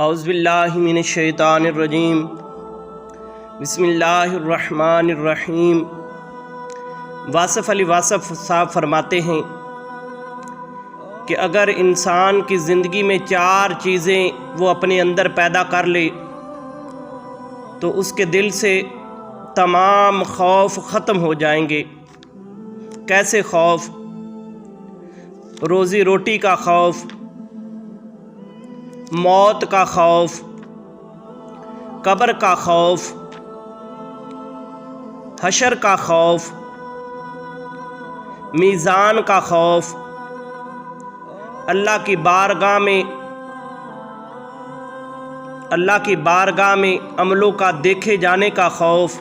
اعوذ باللہ من الشیطان الرجیم بسم اللہ الرحمن الرحیم۔ واصف علی واصف صاحب فرماتے ہیں کہ اگر انسان کی زندگی میں 4 چیزیں وہ اپنے اندر پیدا کر لے تو اس کے دل سے تمام خوف ختم ہو جائیں گے۔ کیسے خوف؟ روزی روٹی کا خوف، موت کا خوف، قبر کا خوف، حشر کا خوف، میزان کا خوف، اللہ کی بارگاہ میں عملوں کا دیکھے جانے کا خوف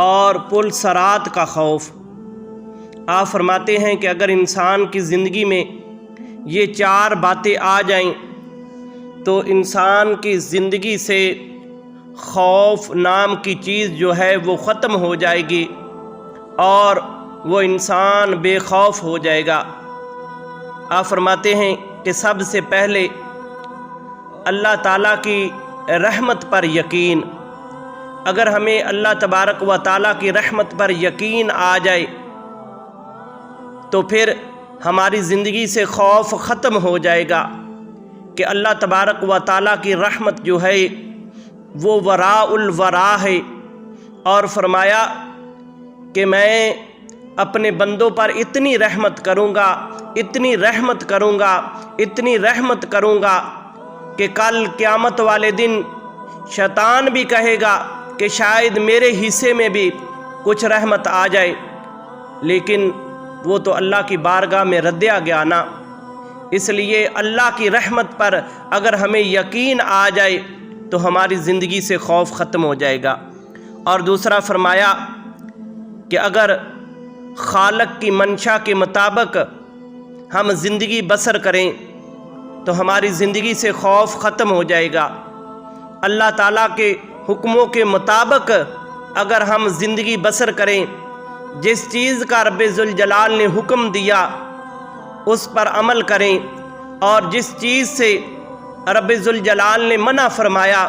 اور پل صراط کا خوف۔ آپ فرماتے ہیں کہ اگر انسان کی زندگی میں یہ 4 باتیں آ جائیں تو انسان کی زندگی سے خوف نام کی چیز جو ہے وہ ختم ہو جائے گی اور وہ انسان بے خوف ہو جائے گا۔ آپ فرماتے ہیں کہ سب سے پہلے اللہ تعالیٰ کی رحمت پر یقین۔ اگر ہمیں اللہ تبارک و تعالیٰ کی رحمت پر یقین آ جائے تو پھر ہماری زندگی سے خوف ختم ہو جائے گا کہ اللہ تبارک و تعالیٰ کی رحمت جو ہے وہ وراء الورا ہے، اور فرمایا کہ میں اپنے بندوں پر اتنی رحمت کروں گا، اتنی رحمت کروں گا، اتنی رحمت کروں گا کہ کل قیامت والے دن شیطان بھی کہے گا کہ شاید میرے حصے میں بھی کچھ رحمت آ جائے، لیکن وہ تو اللہ کی بارگاہ میں ردیا گیا نا۔ اس لیے اللہ کی رحمت پر اگر ہمیں یقین آ جائے تو ہماری زندگی سے خوف ختم ہو جائے گا۔ اور دوسرا فرمایا کہ اگر خالق کی منشا کے مطابق ہم زندگی بسر کریں تو ہماری زندگی سے خوف ختم ہو جائے گا۔ اللہ تعالیٰ کے حکموں کے مطابق اگر ہم زندگی بسر کریں، جس چیز کا رب ذوالجلال نے حکم دیا اس پر عمل کریں، اور جس چیز سے رب ذوالجلال نے منع فرمایا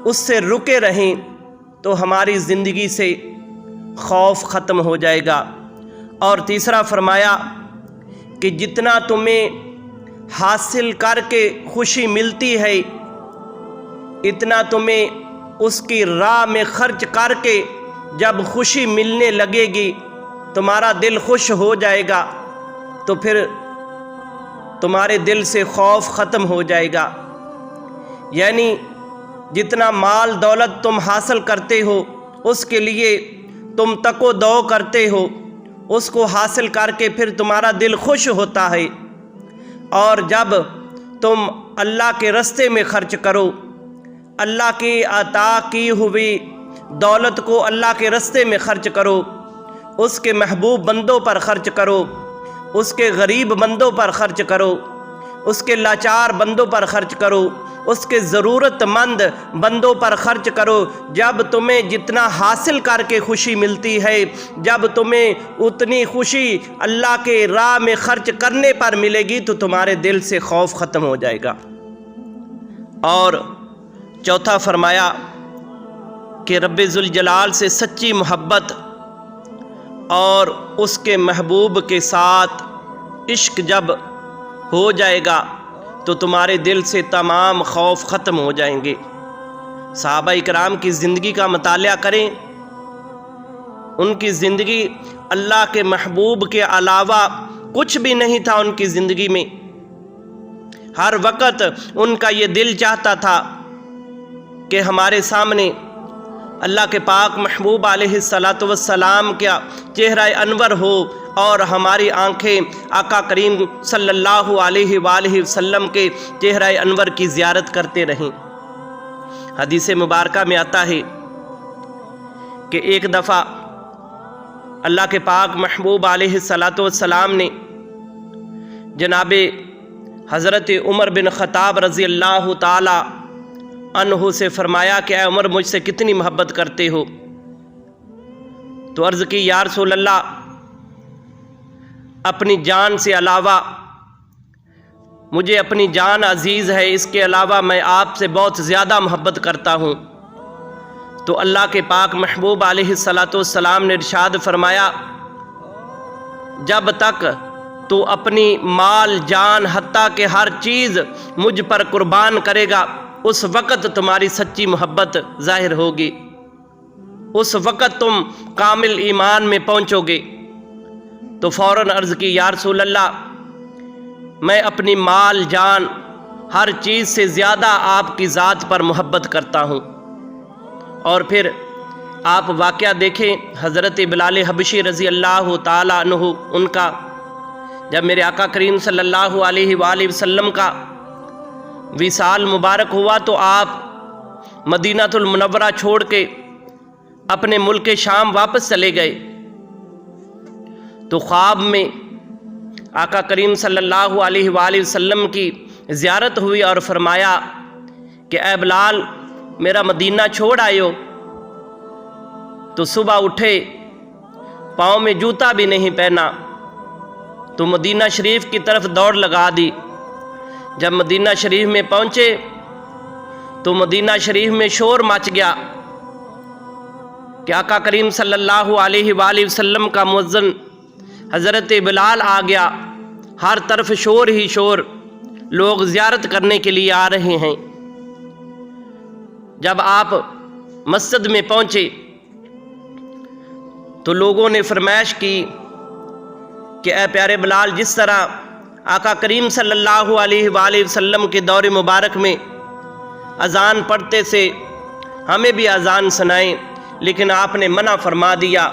اس سے رکے رہیں تو ہماری زندگی سے خوف ختم ہو جائے گا۔ اور تیسرا فرمایا کہ جتنا تمہیں حاصل کر کے خوشی ملتی ہے اتنا تمہیں اس کی راہ میں خرچ کر کے جب خوشی ملنے لگے گی تمہارا دل خوش ہو جائے گا تو پھر تمہارے دل سے خوف ختم ہو جائے گا۔ یعنی جتنا مال دولت تم حاصل کرتے ہو اس کے لیے تم تک و دو کرتے ہو، اس کو حاصل کر کے پھر تمہارا دل خوش ہوتا ہے، اور جب تم اللہ کے راستے میں خرچ کرو، اللہ کی عطا کی ہوئی دولت کو اللہ کے راستے میں خرچ کرو، اس کے محبوب بندوں پر خرچ کرو، اس کے غریب بندوں پر خرچ کرو، اس کے لاچار بندوں پر خرچ کرو، اس کے ضرورت مند بندوں پر خرچ کرو۔ جب تمہیں جتنا حاصل کر کے خوشی ملتی ہے، جب تمہیں اتنی خوشی اللہ کے راہ میں خرچ کرنے پر ملے گی تو تمہارے دل سے خوف ختم ہو جائے گا۔ اور چوتھا فرمایا کہ رب ذوالجلال سے سچی محبت اور اس کے محبوب کے ساتھ عشق جب ہو جائے گا تو تمہارے دل سے تمام خوف ختم ہو جائیں گے۔ صحابہ اکرام کی زندگی کا مطالعہ کریں، ان کی زندگی اللہ کے محبوب کے علاوہ کچھ بھی نہیں تھا۔ ان کی زندگی میں ہر وقت ان کا یہ دل چاہتا تھا کہ ہمارے سامنے اللہ کے پاک محبوب علیہ السلام کا چہرہ انور ہو اور ہماری آنکھیں آقا کریم صلی اللہ علیہ وآلہ وسلم کے چہرہ انور کی زیارت کرتے رہیں۔ حدیث مبارکہ میں آتا ہے کہ ایک دفعہ اللہ کے پاک محبوب علیہ السلام نے جناب حضرت عمر بن خطاب رضی اللہ تعالی عنہ سے فرمایا کہ اے عمر مجھ سے کتنی محبت کرتے ہو؟ تو عرض کی یا رسول اللہ اپنی جان سے علاوہ مجھے اپنی جان عزیز ہے، اس کے علاوہ میں آپ سے بہت زیادہ محبت کرتا ہوں۔ تو اللہ کے پاک محبوب علیہ الصلاۃ والسلام نے ارشاد فرمایا، جب تک تو اپنی مال جان حتیٰ کہ ہر چیز مجھ پر قربان کرے گا، اس وقت تمہاری سچی محبت ظاہر ہوگی، اس وقت تم کامل ایمان میں پہنچو گے۔ تو فوراً عرض کی، یا رسول اللہ، میں اپنی مال جان ہر چیز سے زیادہ آپ کی ذات پر محبت کرتا ہوں۔ اور پھر آپ واقعہ دیکھیں حضرت بلال حبشی رضی اللہ تعالیٰ عنہ ان کا، جب میرے آقا کریم صلی اللہ علیہ وآلہ وسلم کا وصال مبارک ہوا تو آپ مدینہ المنورہ چھوڑ کے اپنے ملک شام واپس چلے گئے۔ تو خواب میں آقا کریم صلی اللہ علیہ وآلہ وسلم کی زیارت ہوئی اور فرمایا کہ اے بلال، میرا مدینہ چھوڑ آئے ہو؟ تو صبح اٹھے، پاؤں میں جوتا بھی نہیں پہنا، تو مدینہ شریف کی طرف دوڑ لگا دی۔ جب مدینہ شریف میں پہنچے تو مدینہ شریف میں شور مچ گیا کہ آقا کریم صلی اللہ علیہ وآلہ وسلم کا مؤذن حضرت بلال آ گیا، ہر طرف شور ہی شور، لوگ زیارت کرنے کے لیے آ رہے ہیں۔ جب آپ مسجد میں پہنچے تو لوگوں نے فرمائش کی کہ اے پیارے بلال، جس طرح آقا کریم صلی اللہ علیہ وآلہ وسلم کے دور مبارک میں اذان پڑھتے سے ہمیں بھی اذان سنائیں، لیکن آپ نے منع فرما دیا۔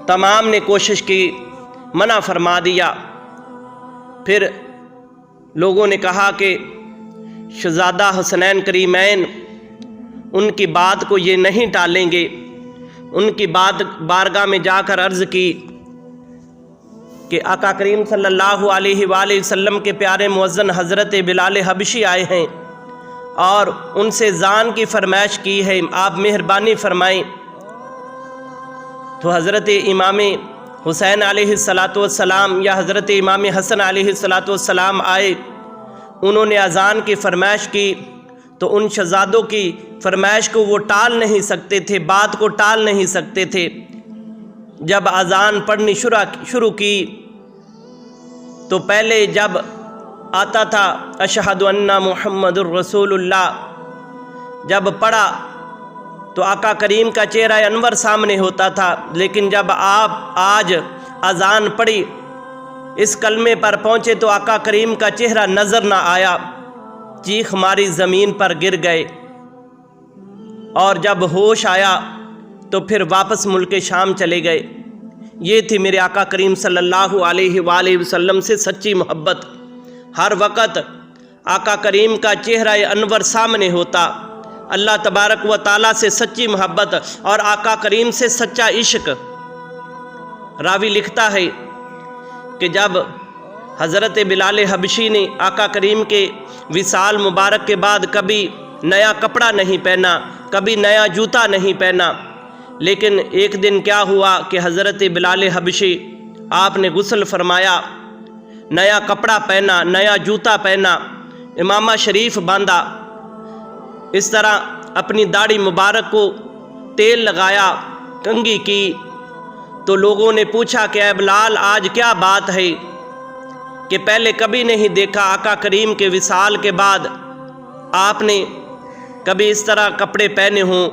تمام نے کوشش کی، منع فرما دیا۔ پھر لوگوں نے کہا کہ شہزادہ حسنین کریمین ان کی بات کو یہ نہیں ٹالیں گے۔ ان کی بارگاہ میں جا کر عرض کی کہ آقا کریم صلی اللہ علیہ وآلہ وسلم کے پیارے مؤذن حضرت بلال حبشی آئے ہیں اور ان سے ذان کی فرمائش کی ہے، آپ مہربانی فرمائیں۔ تو حضرت امام حسین علیہ السلام یا حضرت امام حسن علیہ السلام آئے، انہوں نے اذان کی فرمائش کی، تو ان شہزادوں کی فرمائش کو وہ ٹال نہیں سکتے تھے، بات کو ٹال نہیں سکتے تھے۔ جب اذان پڑھنی شروع کی تو پہلے جب آتا تھا اشہد ان محمد الرسول اللہ، جب پڑھا تو آقا کریم کا چہرہ انور سامنے ہوتا تھا، لیکن جب آپ آج اذان پڑھی، اس کلمے پر پہنچے تو آقا کریم کا چہرہ نظر نہ آیا، چیخ ماری زمین پر گر گئے۔ اور جب ہوش آیا تو پھر واپس ملک شام چلے گئے۔ یہ تھی میرے آقا کریم صلی اللہ علیہ وآلہ وسلم سے سچی محبت۔ ہر وقت آقا کریم کا چہرہ انور سامنے ہوتا، اللہ تبارک و تعالیٰ سے سچی محبت اور آقا کریم سے سچا عشق۔ راوی لکھتا ہے کہ جب حضرت بلال حبشی نے آقا کریم کے وصال مبارک کے بعد کبھی نیا کپڑا نہیں پہنا، کبھی نیا جوتا نہیں پہنا، لیکن ایک دن کیا ہوا کہ حضرت بلال حبشی آپ نے غسل فرمایا، نیا کپڑا پہنا، نیا جوتا پہنا، امامہ شریف باندھا، اس طرح اپنی داڑھی مبارک کو تیل لگایا، کنگھی کی۔ تو لوگوں نے پوچھا کہ اے بلال، آج کیا بات ہے کہ پہلے کبھی نہیں دیکھا، آقا کریم کے وصال کے بعد آپ نے کبھی اس طرح کپڑے پہنے ہوں؟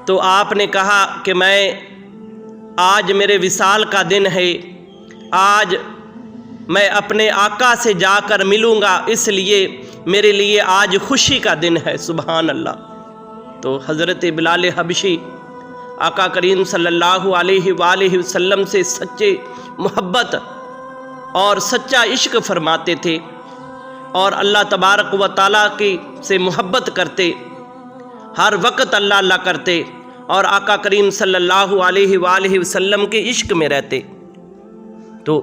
تو آپ نے کہا کہ آج میرے وصال کا دن ہے، آج میں اپنے آقا سے جا کر ملوں گا، اس لیے میرے لیے آج خوشی کا دن ہے۔ سبحان اللہ۔ تو حضرت بلال حبشی آقا کریم صلی اللہ علیہ وآلہ وسلم سے سچے محبت اور سچا عشق فرماتے تھے، اور اللہ تبارک و تعالیٰ کی سے محبت کرتے، ہر وقت اللہ اللہ کرتے، اور آقا کریم صلی اللہ علیہ وآلہ وسلم کے عشق میں رہتے۔ تو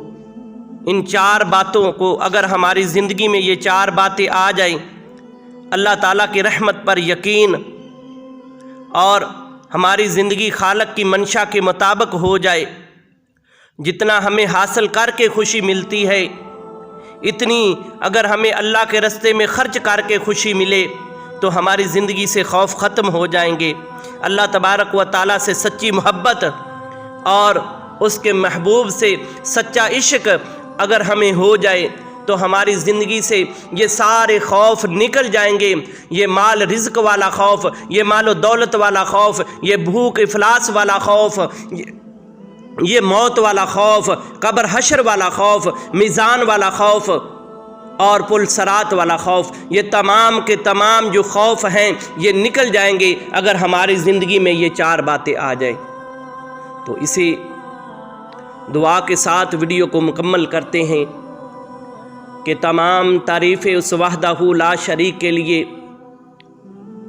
ان چار باتوں کو اگر ہماری زندگی میں یہ چار باتیں آ جائیں، اللہ تعالیٰ کی رحمت پر یقین، اور ہماری زندگی خالق کی منشا کے مطابق ہو جائے، جتنا ہمیں حاصل کر کے خوشی ملتی ہے، اتنی اگر ہمیں اللہ کے راستے میں خرچ کر کے خوشی ملے تو ہماری زندگی سے خوف ختم ہو جائیں گے۔ اللہ تبارک و تعالیٰ سے سچی محبت اور اس کے محبوب سے سچا عشق اگر ہمیں ہو جائے تو ہماری زندگی سے یہ سارے خوف نکل جائیں گے۔ یہ مال رزق والا خوف، یہ مال و دولت والا خوف، یہ بھوک افلاس والا خوف، یہ موت والا خوف، قبر حشر والا خوف، میزان والا خوف اور پل صراط والا خوف، یہ تمام کے تمام جو خوف ہیں یہ نکل جائیں گے اگر ہماری زندگی میں یہ 4 باتیں آ جائیں۔ تو اسی دعا کے ساتھ ویڈیو کو مکمل کرتے ہیں کہ تمام تعریفیں اس وحدہ لا شریک کے لیے،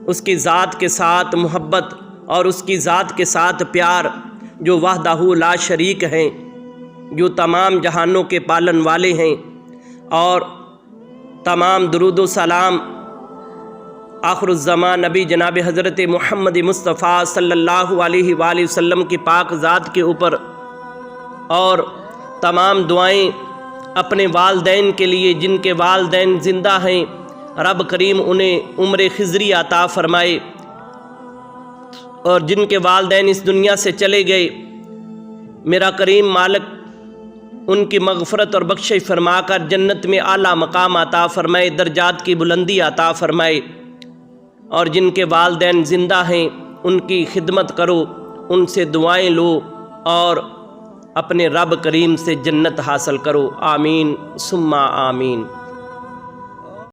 اس کی ذات کے ساتھ محبت اور اس کی ذات کے ساتھ پیار جو وحدہ لا شریک ہیں، جو تمام جہانوں کے پالن والے ہیں، اور تمام درود و سلام آخر الزمان نبی جناب حضرت محمد مصطفیٰ صلی اللہ علیہ وآلہ وسلم کی پاک ذات کے اوپر، اور تمام دعائیں اپنے والدین کے لیے جن کے والدین زندہ ہیں، رب کریم انہیں عمر خضری عطا فرمائے، اور جن کے والدین اس دنیا سے چلے گئے میرا کریم مالک ان کی مغفرت اور بخشش فرما کر جنت میں اعلیٰ مقام عطا فرمائے، درجات کی بلندی عطا فرمائے، اور جن کے والدین زندہ ہیں ان کی خدمت کرو، ان سے دعائیں لو اور اپنے رب کریم سے جنت حاصل کرو۔ آمین ثم آمین۔